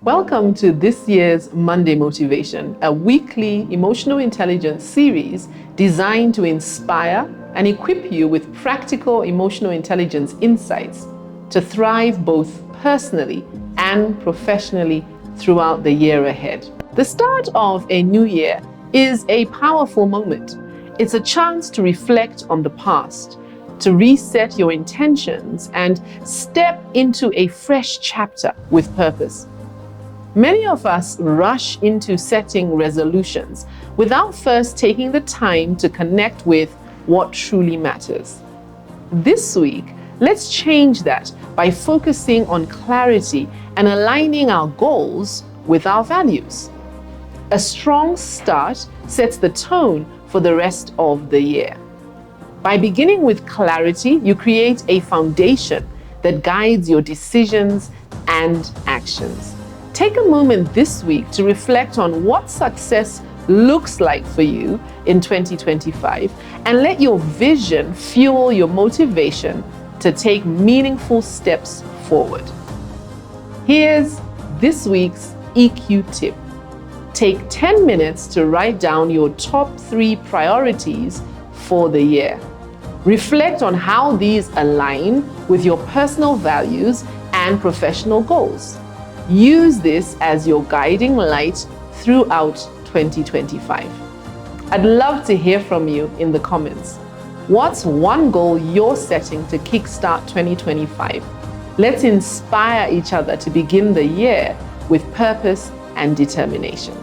Welcome to this year's Monday Motivation, a weekly emotional intelligence series designed to inspire and equip you with practical emotional intelligence insights to thrive both personally and professionally throughout the year ahead. The start of a new year is a powerful moment. It's a chance to reflect on the past, to reset your intentions and step into a fresh chapter with purpose. Many of us rush into setting resolutions without first taking the time to connect with what truly matters. This week, let's change that by focusing on clarity and aligning our goals with our values. A strong start sets the tone for the rest of the year. By beginning with clarity, you create a foundation that guides your decisions and actions. Take a moment this week to reflect on what success looks like for you in 2025 and let your vision fuel your motivation to take meaningful steps forward. Here's this week's EQ tip. Take 10 minutes to write down your top 3 priorities for the year. Reflect on how these align with your personal values and professional goals. Use this as your guiding light throughout 2025. I'd love to hear from you in the comments. What's one goal you're setting to kickstart 2025? Let's inspire each other to begin the year with purpose and determination.